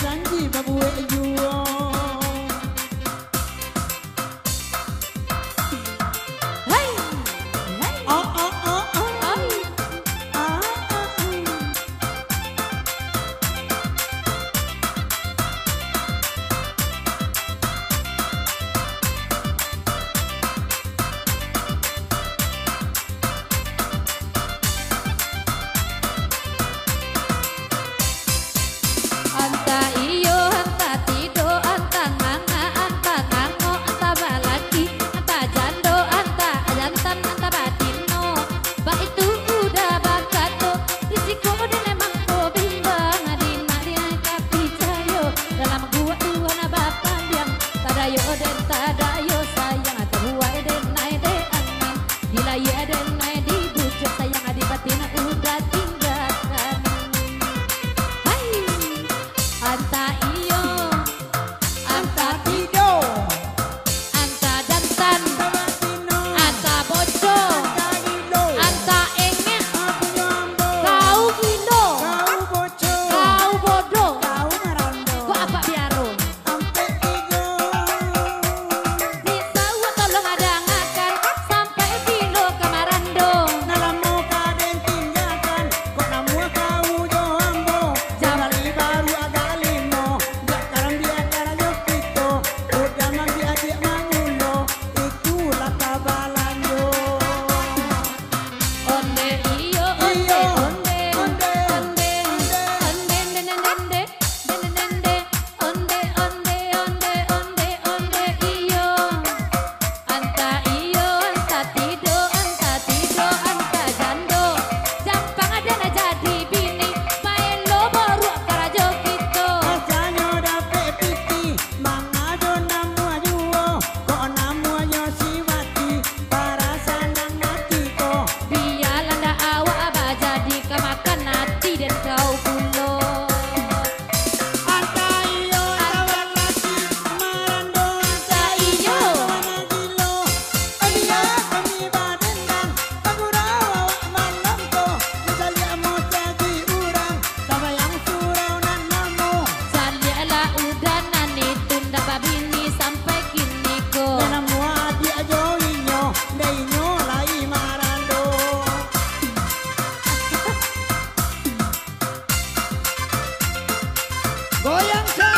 janji babue juo. Hai, hai, Oh oh oh oh. hai. Anta iyo, anta tido, anta nganga, anta ngango, anta balaki, anta jando, anta jantan, anta batino. Ba itu udah bakato, risiko dan emang ko bimbang. Adina dia kapi cayo, dalam gua tuan bapak yang tadayo dan tadayo sayang atau buai dan naik de angin. Bila ya dan naik di bujuk sayang adi batin udah tinggalkan. Hai, anta iyo, anta Tido, anta jantan, Tabatino, anta bojo, Tagilo, anta engek, aku nyambo, kau gilo, kau boco, kau bodoh, kau ngerondo, kau apa biaro. ampe tigo. Bisa gua tolong ada ngakan sampai gilo kamarando. Nalamu kaden tinggalkan, kok namu kau joambo. Jabali baru agak limo, jakaran biakara jokito, udah mandi adik mangulo, itulah kabalanyo. Onde iyo, onde, onde, onde, onde, onde, onde, onde, onde, onde iyo. Anta iyo, anta tido, anta tido, anta jando. Jampang ada na jadi bini, main lo baru karajo gitu. Ajanyo dape piti, mangado namu ajuo, kok namu ayo siwati, para sanang natiko. Biar landa awak abah jadi kemakan hati dan kau pulo. Anta iyo, tawan lagi, marando anta iyo, wanagilo. Adia kami badengan, pagurawa malam ko, misalnya mo jadi urang, sama yang surau nan namo. Salialah udah nani tunda babini sampai kini ko. Namu adi ajo inyo, deinyo lai marando. Goyang sa